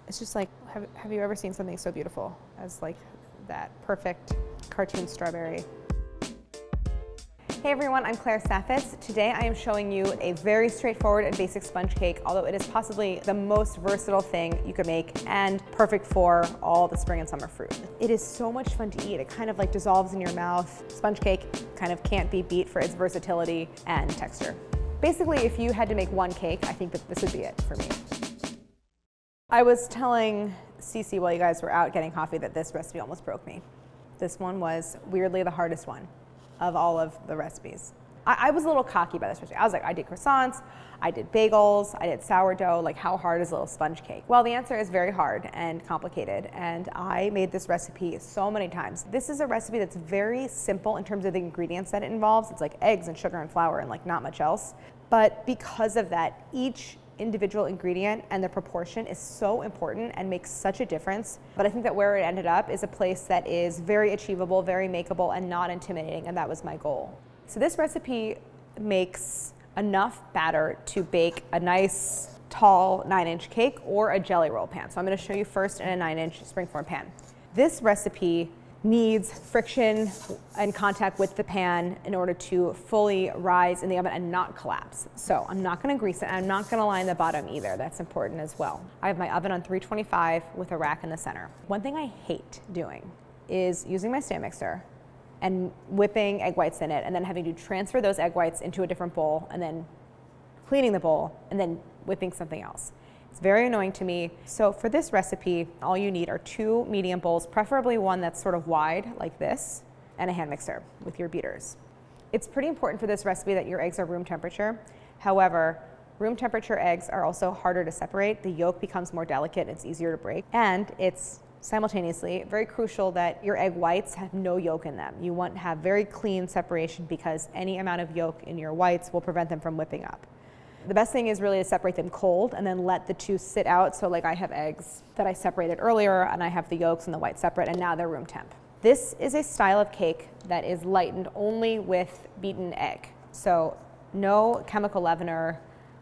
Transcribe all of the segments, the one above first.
It's just like, have you ever seen something so beautiful as like that perfect cartoon strawberry? Hey everyone, I'm Saffitz. Today I am showing you a very straightforward and basic sponge cake, although it is possibly the most versatile thing you could make and perfect for all the spring and summer fruit. It is so much fun to eat. It kind of like dissolves in your mouth. Sponge cake kind of can't be beat for its versatility and texture. Basically, if you had to make one cake, I think that this would be it for me. I was telling Cece while you guys were out getting coffee that this recipe almost broke me. This one was weirdly the hardest one of all of the recipes. I was a little cocky by this recipe. I was like, I did croissants, I did bagels, I did sourdough, like how hard is a little sponge cake? Well, the answer is very hard and complicated, and I made this recipe so many times. This is a recipe that's very simple in terms of the ingredients that it involves. It's like eggs and sugar and flour and like not much else. But because of that, each individual ingredient and the proportion is so important and makes such a difference. But I think that where it ended up is a place that is very achievable, very makeable, and not intimidating, and that was my goal. So this recipe makes enough batter to bake a nice tall 9-inch cake or a jelly roll pan. So I'm going to show you first in a 9-inch springform pan. This recipe needs friction and contact with the pan in order to fully rise in the oven and not collapse. So I'm not going to grease it, and I'm not going to line the bottom either. That's important as well. I have my oven on 325 with a rack in the center. One thing I hate doing is using my stand mixer and whipping egg whites in it and then having to transfer those egg whites into a different bowl and then cleaning the bowl and then whipping something else. It's very annoying to me. So for this recipe, all you need are 2 medium bowls, preferably one that's sort of wide like this, and a hand mixer with your beaters. It's pretty important for this recipe that your eggs are room temperature. However, room temperature eggs are also harder to separate. The yolk becomes more delicate, it's easier to break, and it's simultaneously very crucial that your egg whites have no yolk in them. You want to have very clean separation because any amount of yolk in your whites will prevent them from whipping up. The best thing is really to separate them cold and then let the two sit out. So like I have eggs that I separated earlier and I have the yolks and the whites separate, and now they're room temp. This is a style of cake that is lightened only with beaten egg. So no chemical leavener.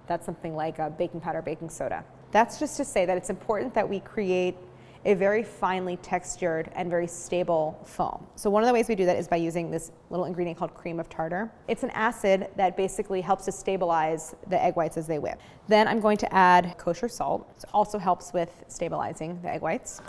That's something like a baking powder, baking soda. That's just to say that it's important that we create a very finely textured and very stable foam. So one of the ways we do that is by using this little ingredient called cream of tartar. It's an acid that basically helps to stabilize the egg whites as they whip. Then I'm going to add kosher salt. It also helps with stabilizing the egg whites.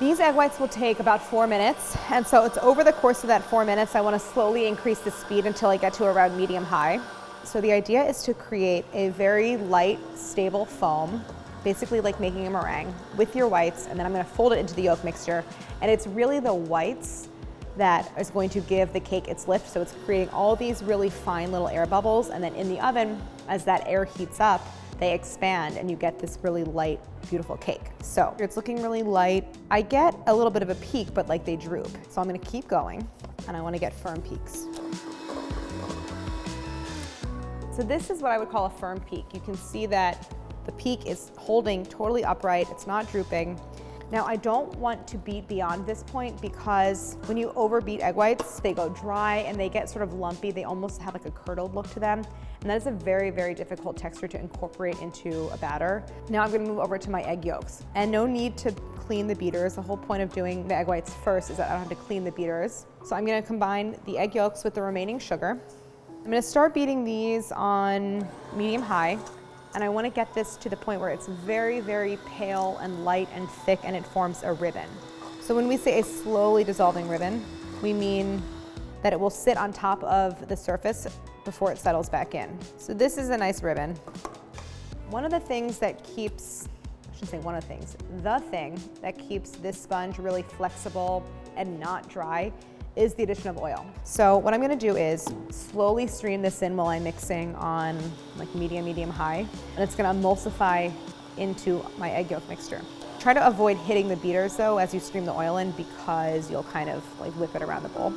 These egg whites will take about 4 minutes, and so it's over the course of that 4 minutes I want to slowly increase the speed until I get to around medium high. So the idea is to create a very light, stable foam, basically like making a meringue with your whites, and then I'm going to fold it into the yolk mixture, and it's really the whites that is going to give the cake its lift. So it's creating all these really fine little air bubbles, and then in the oven, as that air heats up, they expand and you get this really light, beautiful cake. So it's looking really light. I get a little bit of a peak, but like they droop. So I'm going to keep going, and I want to get firm peaks. So this is what I would call a firm peak. You can see that the peak is holding totally upright, it's not drooping. Now I don't want to beat beyond this point because when you overbeat egg whites, they go dry and they get sort of lumpy. They almost have like a curdled look to them. And that is a very, very difficult texture to incorporate into a batter. Now I'm gonna move over to my egg yolks. And no need to clean the beaters. The whole point of doing the egg whites first is that I don't have to clean the beaters. So I'm gonna combine the egg yolks with the remaining sugar. I'm gonna start beating these on medium high. And I want to get this to the point where it's very, very pale and light and thick and it forms a ribbon. So when we say a slowly dissolving ribbon, we mean that it will sit on top of the surface before it settles back in. So this is a nice ribbon. One of the things that keeps, I shouldn't say one of the things, the thing that keeps this sponge really flexible and not dry is the addition of oil. So what I'm gonna do is slowly stream this in while I'm mixing on like medium high, and it's gonna emulsify into my egg yolk mixture. Try to avoid hitting the beaters though as you stream the oil in because you'll kind of like whip it around the bowl.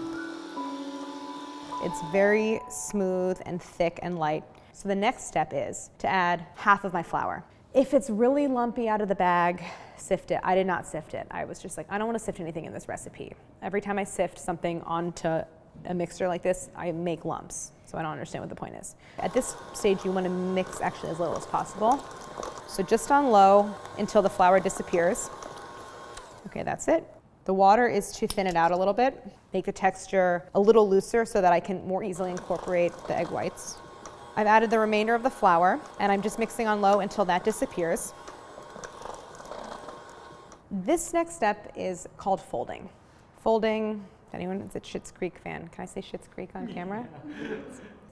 It's very smooth and thick and light. So the next step is to add half of my flour. If it's really lumpy out of the bag, sift it. I did not sift it. I was just like, I don't want to sift anything in this recipe. Every time I sift something onto a mixture like this, I make lumps. So I don't understand what the point is. At this stage, you want to mix actually as little as possible. So just on low until the flour disappears. Okay, that's it. The water is to thin it out a little bit, make the texture a little looser so that I can more easily incorporate the egg whites. I've added the remainder of the flour, and I'm just mixing on low until that disappears. This next step is called folding. Folding, anyone is a Schitt's Creek fan? Can I say Schitt's Creek on camera?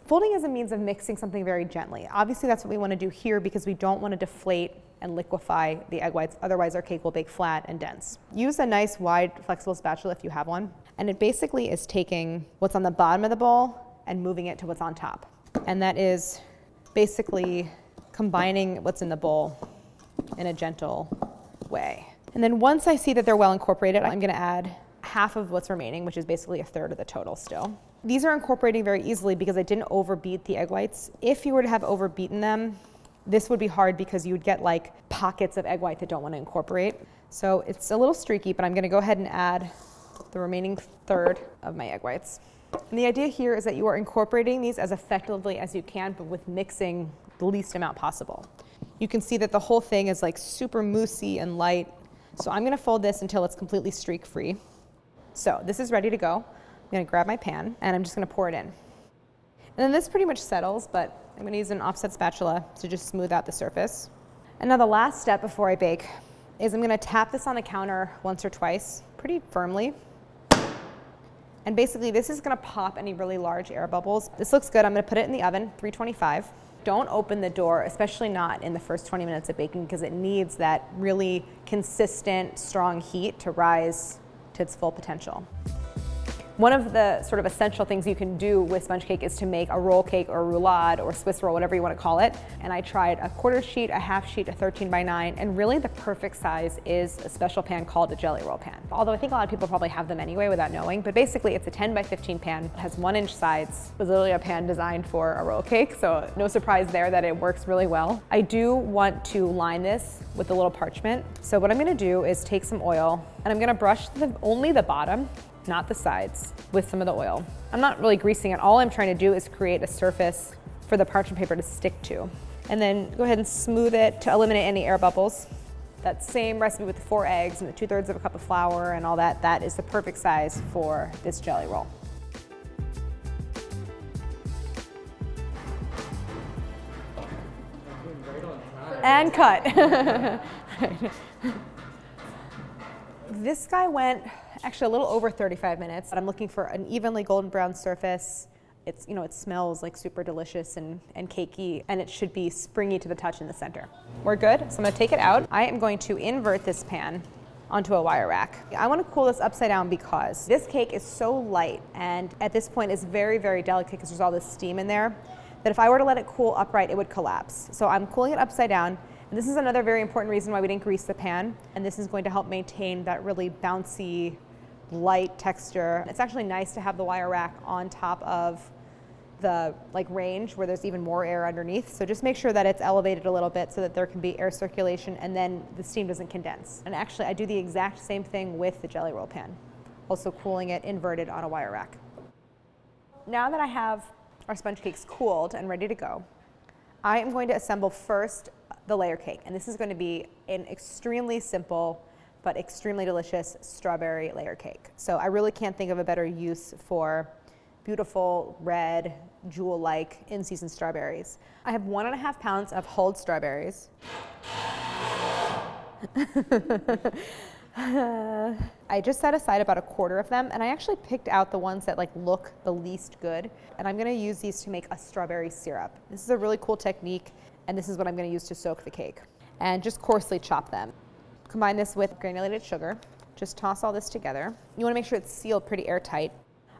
Folding is a means of mixing something very gently. Obviously, that's what we want to do here because we don't want to deflate and liquefy the egg whites, otherwise our cake will bake flat and dense. Use a nice wide flexible spatula if you have one, and it basically is taking what's on the bottom of the bowl and moving it to what's on top. And that is basically combining what's in the bowl in a gentle way. And then once I see that they're well incorporated, I'm going to add half of what's remaining, which is basically a third of the total still. These are incorporating very easily because I didn't overbeat the egg whites. If you were to have overbeaten them, this would be hard because you would get like pockets of egg white that don't want to incorporate. So it's a little streaky, but I'm going to go ahead and add the remaining third of my egg whites. And the idea here is that you are incorporating these as effectively as you can, but with mixing the least amount possible. You can see that the whole thing is like super moussey and light. So I'm going to fold this until it's completely streak free. So this is ready to go. I'm going to grab my pan and I'm just going to pour it in. And then this pretty much settles, but I'm going to use an offset spatula to just smooth out the surface. And now the last step before I bake is I'm going to tap this on the counter once or twice, pretty firmly. And basically this is going to pop any really large air bubbles. This looks good. I'm going to put it in the oven, 325. Don't open the door, especially not in the first 20 minutes of baking, because it needs that really consistent, strong heat to rise to its full potential. One of the sort of essential things you can do with sponge cake is to make a roll cake or a roulade or Swiss roll, whatever you want to call it. And I tried a quarter sheet, a half sheet, a 13x9, and really the perfect size is a special pan called a jelly roll pan. Although I think a lot of people probably have them anyway without knowing, but basically it's a 10x15 pan. It has 1-inch sides. It was literally a pan designed for a roll cake, so no surprise there that it works really well. I do want to line this with a little parchment. So what I'm going to do is take some oil and I'm going to brush only the bottom, not the sides, with some of the oil. I'm not really greasing it. All I'm trying to do is create a surface for the parchment paper to stick to. And then go ahead and smooth it to eliminate any air bubbles. That same recipe with the 4 eggs and the 2/3 of a cup of flour and all that, that is the perfect size for this jelly roll. And cut. This guy went actually a little over 35 minutes. I'm looking for an evenly golden brown surface. It's, you know, it smells like super delicious and cakey, and it should be springy to the touch in the center. We're good, so I'm gonna take it out. I am going to invert this pan onto a wire rack. I wanna cool this upside down because this cake is so light, and at this point is very, very delicate because there's all this steam in there, that if I were to let it cool upright, it would collapse. So I'm cooling it upside down. And this is another very important reason why we didn't grease the pan. And this is going to help maintain that really bouncy, light texture. It's actually nice to have the wire rack on top of the range where there's even more air underneath. So just make sure that it's elevated a little bit so that there can be air circulation and then the steam doesn't condense. And actually I do the exact same thing with the jelly roll pan. Also cooling it inverted on a wire rack. Now that I have our sponge cakes cooled and ready to go, I am going to assemble first the layer cake, and this is going to be an extremely simple but extremely delicious strawberry layer cake. So I really can't think of a better use for beautiful red jewel-like in-season strawberries. I have 1.5 pounds of hulled strawberries. I just set aside about 1/4 of them, and I actually picked out the ones that look the least good, and I'm going to use these to make a strawberry syrup. This is a really cool technique, and this is what I'm going to use to soak the cake. And just coarsely chop them. Combine this with granulated sugar. Just toss all this together. You want to make sure it's sealed pretty airtight.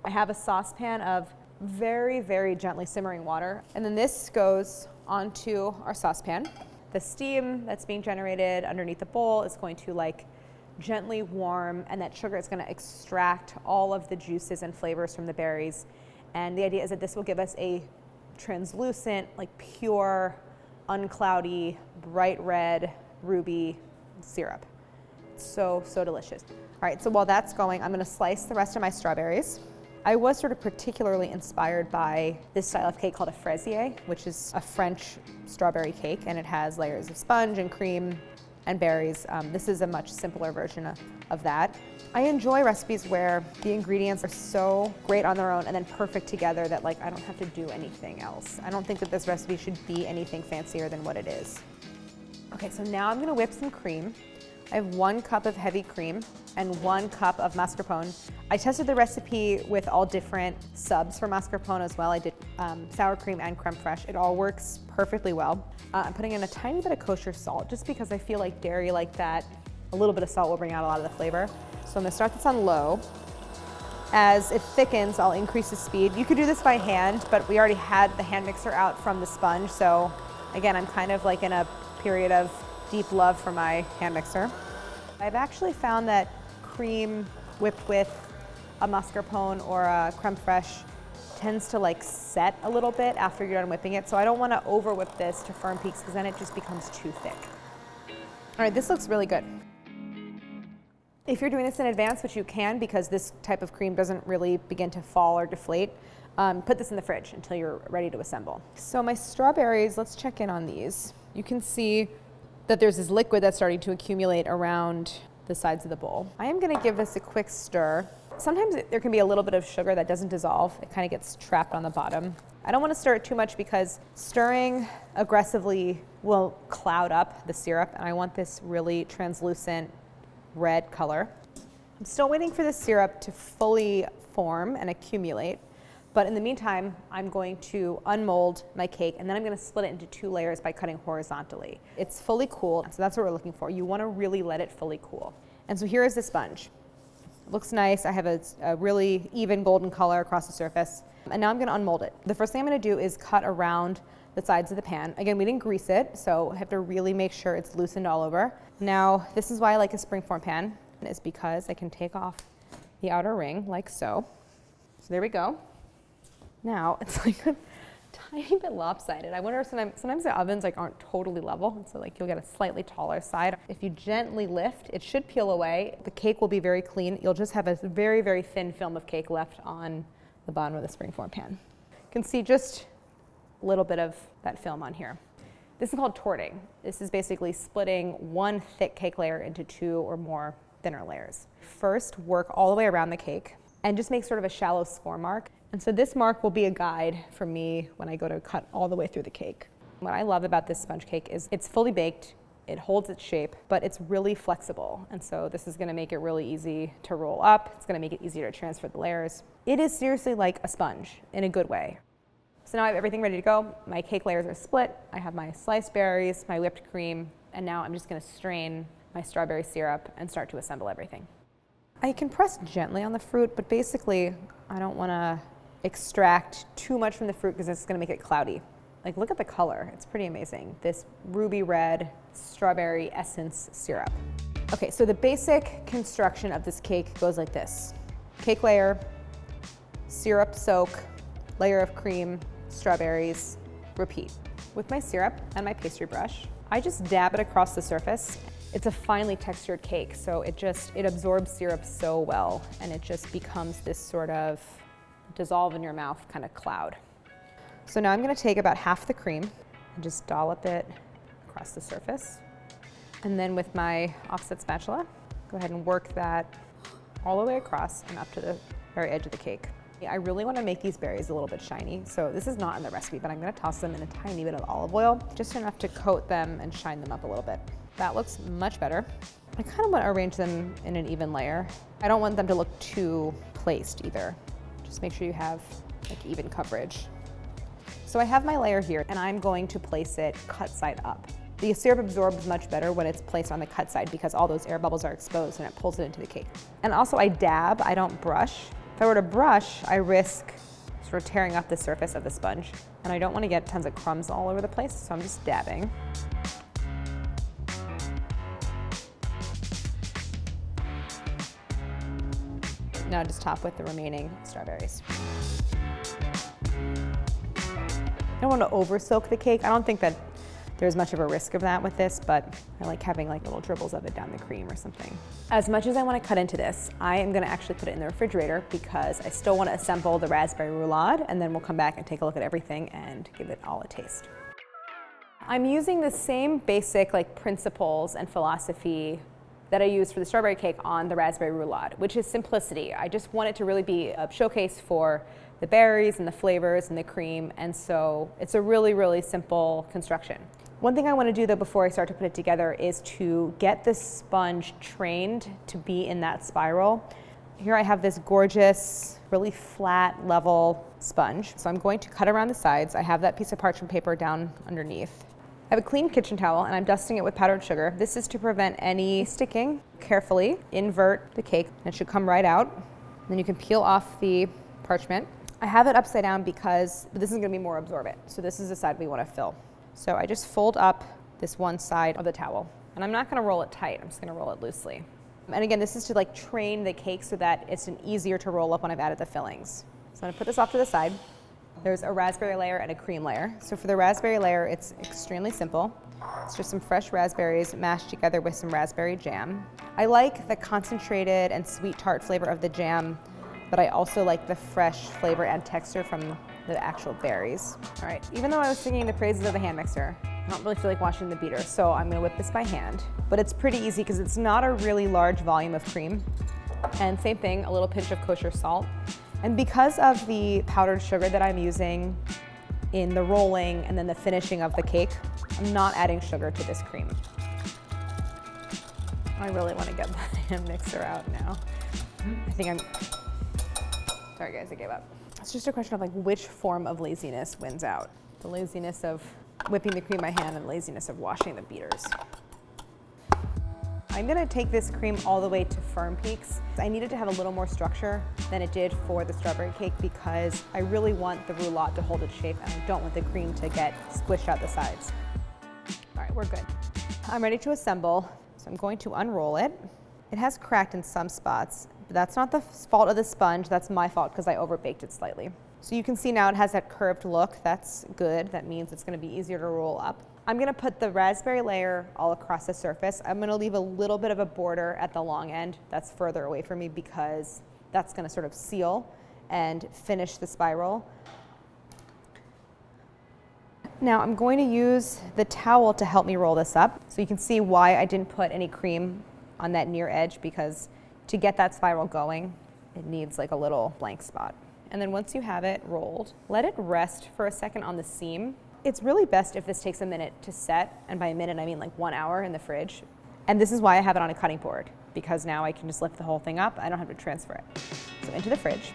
I have a saucepan of very, very gently simmering water, and then this goes onto our saucepan. The steam that's being generated underneath the bowl is going to gently warm, and that sugar is going to extract all of the juices and flavors from the berries. And the idea is that this will give us a translucent, pure, uncloudy, bright red, ruby syrup. So, so delicious. All right, so while that's going, I'm going to slice the rest of my strawberries. I was sort of particularly inspired by this style of cake called a fraisier, which is a French strawberry cake, and it has layers of sponge and cream and berries. This is a much simpler version of that. I enjoy recipes where the ingredients are so great on their own and then perfect together that like I don't have to do anything else. I don't think that this recipe should be anything fancier than what it is. Okay, so now I'm gonna whip some cream. I have 1 cup of heavy cream and 1 cup of mascarpone. I tested the recipe with all different subs for mascarpone as well. I did sour cream and creme fraiche. It all works perfectly well. I'm putting in a tiny bit of kosher salt just because I feel like dairy like that, a little bit of salt will bring out a lot of the flavor. So I'm gonna start this on low. As it thickens, I'll increase the speed. You could do this by hand, but we already had the hand mixer out from the sponge. So again, I'm kind of like in a period of deep love for my hand mixer. I've actually found that cream whipped with a mascarpone or a creme fraiche tends to like set a little bit after you're done whipping it. So I don't want to over whip this to firm peaks because then it just becomes too thick. All right, this looks really good. If you're doing this in advance, which you can because this type of cream doesn't really begin to fall or deflate, put this in the fridge until you're ready to assemble. So my strawberries, let's check in on these. You can see that there's this liquid that's starting to accumulate around the sides of the bowl. I am gonna give this a quick stir. Sometimes there can be a little bit of sugar that doesn't dissolve. It kind of gets trapped on the bottom. I don't want to stir it too much because stirring aggressively will cloud up the syrup, and I want this really translucent red color. I'm still waiting for the syrup to fully form and accumulate. But in the meantime, I'm going to unmold my cake and then I'm gonna split it into 2 layers by cutting horizontally. It's fully cooled, so that's what we're looking for. You wanna really let it fully cool. And so here is the sponge. It looks nice. I have a really even golden color across the surface. And now I'm gonna unmold it. The first thing I'm gonna do is cut around the sides of the pan. Again, we didn't grease it, so I have to really make sure it's loosened all over. Now, this is why I like a springform pan, is because I can take off the outer ring like so. So there we go. Now it's like a tiny bit lopsided. I wonder sometimes the ovens like aren't totally level, and so like you'll get a slightly taller side. If you gently lift, it should peel away. The cake will be very clean. You'll just have a very, very thin film of cake left on the bottom of the springform pan. You can see just a little bit of that film on here. This is called torting. This is basically splitting 1 thick cake layer into 2 or more thinner layers. First, work all the way around the cake and just make sort of a shallow score mark. And so this mark will be a guide for me when I go to cut all the way through the cake. What I love about this sponge cake is it's fully baked, it holds its shape, but it's really flexible. And so this is gonna make it really easy to roll up. It's gonna make it easier to transfer the layers. It is seriously like a sponge in a good way. So now I have everything ready to go. My cake layers are split. I have my sliced berries, my whipped cream, and now I'm just gonna strain my strawberry syrup and start to assemble everything. I can press gently on the fruit, but basically I don't wanna extract too much from the fruit because it's gonna make it cloudy. Like, look at the color, it's pretty amazing. This ruby red strawberry essence syrup. Okay, so the basic construction of this cake goes like this. Cake layer, syrup soak, layer of cream, strawberries, repeat. With my syrup and my pastry brush, I just dab it across the surface. It's a finely textured cake, so it absorbs syrup so well, and it just becomes this sort of dissolve in your mouth kind of cloud. So now I'm gonna take about half the cream and just dollop it across the surface. And then with my offset spatula, go ahead and work that all the way across and up to the very edge of the cake. I really want to make these berries a little bit shiny, so this is not in the recipe, but I'm going to toss them in a tiny bit of olive oil, just enough to coat them and shine them up a little bit. That looks much better. I kind of want to arrange them in an even layer. I don't want them to look too placed either. Just make sure you have like even coverage. So I have my layer here, and I'm going to place it cut side up. The syrup absorbs much better when it's placed on the cut side because all those air bubbles are exposed and it pulls it into the cake. And also I dab, I don't brush. If I were to brush, I risk sort of tearing up the surface of the sponge, and I don't want to get tons of crumbs all over the place, so I'm just dabbing. Now just top with the remaining strawberries. I don't want to over soak the cake. I don't think that there's much of a risk of that with this, but I like having like little dribbles of it down the cream or something. As much as I want to cut into this, I am going to actually put it in the refrigerator because I still want to assemble the raspberry roulade, and then we'll come back and take a look at everything and give it all a taste. I'm using the same basic like principles and philosophy that I use for the strawberry cake on the raspberry roulade, which is simplicity. I just want it to really be a showcase for the berries and the flavors and the cream, and so it's a really, really simple construction. One thing I want to do though before I start to put it together is to get the sponge trained to be in that spiral. Here I have this gorgeous, really flat, level sponge. So I'm going to cut around the sides. I have that piece of parchment paper down underneath. I have a clean kitchen towel and I'm dusting it with powdered sugar. This is to prevent any sticking. Carefully invert the cake and it should come right out. Then you can peel off the parchment. I have it upside down because this is going to be more absorbent. So this is the side we want to fill. So I just fold up this one side of the towel. And I'm not going to roll it tight, I'm just going to roll it loosely. And again, this is to like train the cake so that it's easier to roll up when I've added the fillings. So I'm going to put this off to the side. There's a raspberry layer and a cream layer. So for the raspberry layer, it's extremely simple. It's just some fresh raspberries mashed together with some raspberry jam. I like the concentrated and sweet tart flavor of the jam, but I also like the fresh flavor and texture from the actual berries. All right, even though I was singing the praises of the hand mixer, I don't really feel like washing the beater, so I'm gonna whip this by hand. But it's pretty easy because it's not a really large volume of cream. And same thing, a little pinch of kosher salt. And because of the powdered sugar that I'm using in the rolling and then the finishing of the cake, I'm not adding sugar to this cream. I really want to get the hand mixer out now. Sorry guys, I gave up. It's just a question of like which form of laziness wins out. The laziness of whipping the cream by hand and the laziness of washing the beaters. I'm gonna take this cream all the way to firm peaks. I needed to have a little more structure than it did for the strawberry cake because I really want the roulade to hold its shape and I don't want the cream to get squished out the sides. All right, we're good. I'm ready to assemble, so I'm going to unroll it. It has cracked in some spots, but that's not the fault of the sponge, that's my fault because I overbaked it slightly. So you can see now it has that curved look, that's good. That means it's gonna be easier to roll up. I'm gonna put the raspberry layer all across the surface. I'm gonna leave a little bit of a border at the long end that's further away from me because that's gonna sort of seal and finish the spiral. Now I'm going to use the towel to help me roll this up. So you can see why I didn't put any cream on that near edge because to get that spiral going, it needs like a little blank spot. And then once you have it rolled, let it rest for a second on the seam. It's really best if this takes a minute to set, and by a minute I mean like 1 hour in the fridge. And this is why I have it on a cutting board, because now I can just lift the whole thing up, I don't have to transfer it. So into the fridge.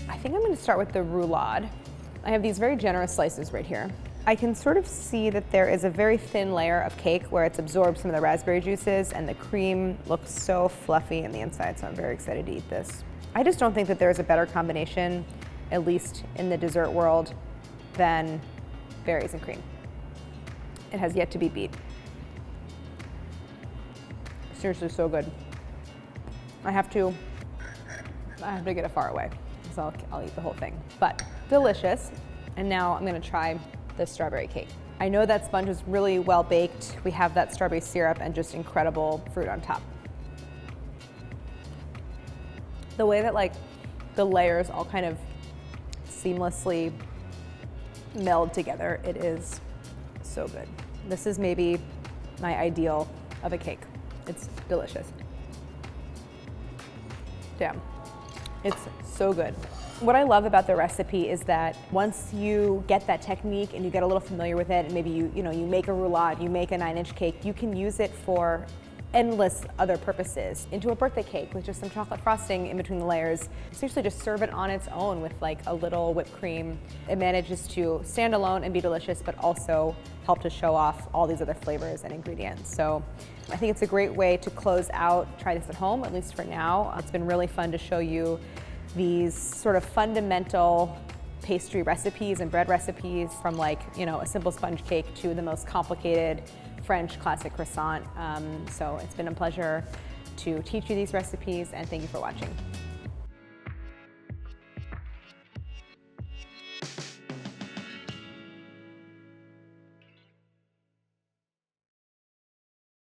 I think I'm gonna start with the roulade. I have these very generous slices right here. I can sort of see that there is a very thin layer of cake where it's absorbed some of the raspberry juices and the cream looks so fluffy on the inside, so I'm very excited to eat this. I just don't think that there's a better combination, at least in the dessert world, than berries and cream. It has yet to be beat. Seriously, so good. I have to get it far away, so I'll eat the whole thing. But delicious, and now I'm gonna try the strawberry cake. I know that sponge is really well baked. We have that strawberry syrup and just incredible fruit on top. The way that like the layers all kind of seamlessly meld together, it is so good. This is maybe my ideal of a cake. It's delicious. Damn, it's so good. What I love about the recipe is that once you get that technique and you get a little familiar with it, and maybe you make a roulade, you make a 9-inch cake, you can use it for endless other purposes. Into a birthday cake with just some chocolate frosting in between the layers. Seriously, just serve it on its own with like a little whipped cream. It manages to stand alone and be delicious, but also help to show off all these other flavors and ingredients. So I think it's a great way to close out. Try this at home, at least for now. It's been really fun to show you these sort of fundamental pastry recipes and bread recipes, from like, a simple sponge cake to the most complicated French classic croissant. So it's been a pleasure to teach you these recipes, and thank you for watching.